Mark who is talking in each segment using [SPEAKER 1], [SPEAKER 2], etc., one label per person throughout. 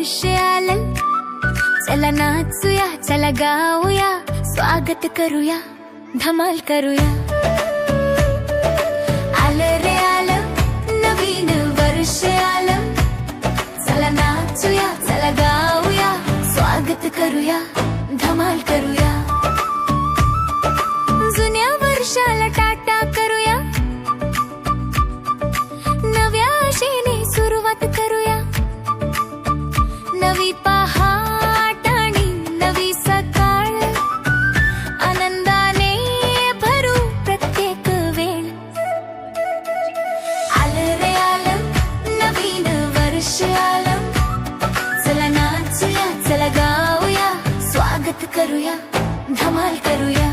[SPEAKER 1] वर्ष आलं, चला नाचूया, चला गाऊया, स्वागत करूया, धमाल करूया. आलं रे आलं, नवीन वर्ष आलं, चला नाचूया, चला गाऊया, स्वागत करूया, धमाल करूया. जुन्या वर्षाला टाटा करूया, नव्या आशेने सुरुवात करूया. नवी पहाट आणि नवी सकाळ, आनंदाने भरू प्रत्येक वेळ. आलं रे आलं, नवीन वर्ष आलं, चला नाचूया, चला गाऊया, स्वागत करूया, धमाल करूया.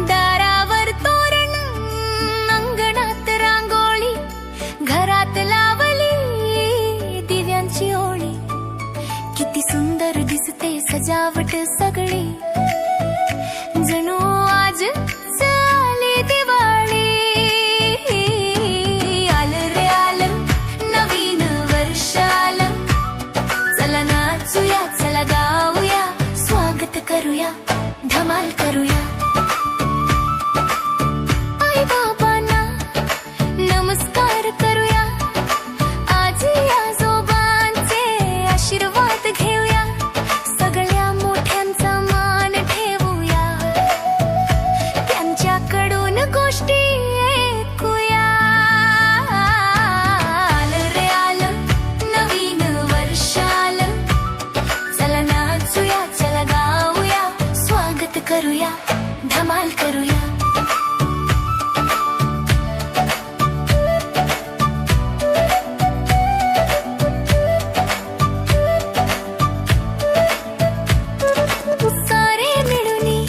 [SPEAKER 1] दारावर तोरण, अंगणात रांगोळी, घरात लावली दिव्यांची ओळी. किती सुंदर दिसते सजावट सगळी, जणू आज आली दिवाळी. आलं रे आलं, नवीन वर्ष आलं, चला नाचूया, चला गाऊया, स्वागत करूया, धमाल करूया. आई बाबांना नमस्कार करूया, आजी आजोबांचे आशीर्वाद घेऊया, सगळ्या मोठ्यांचा मान ठेवूया, त्यांच्याकडून गोष्टी ऐकूया. आलं रे आलं, नवीन वर्ष आलं, चला नाचूया, चला गाऊया, स्वागत करूया, धमाल करूया. सारे मिळूनी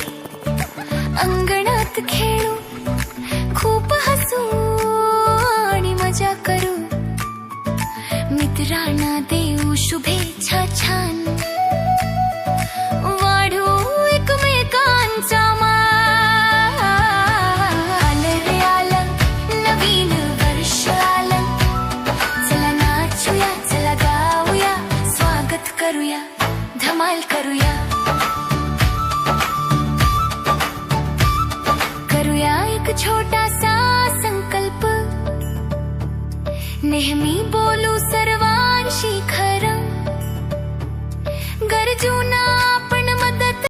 [SPEAKER 1] अंगणात खेळू, खूप हसू आणि मजा करू, मित्रांना देऊ शुभेच्छा छान, वाढू एकमेकांचा मान. आलं रे आलं, नवीन वर्ष आलं, चला नाचूया, चला गाऊया, स्वागत करूया, धमाल करूया. करूया एक छोटासा संकल्प, नेहमी बोलू सर्वांशी खरं, गरजूंना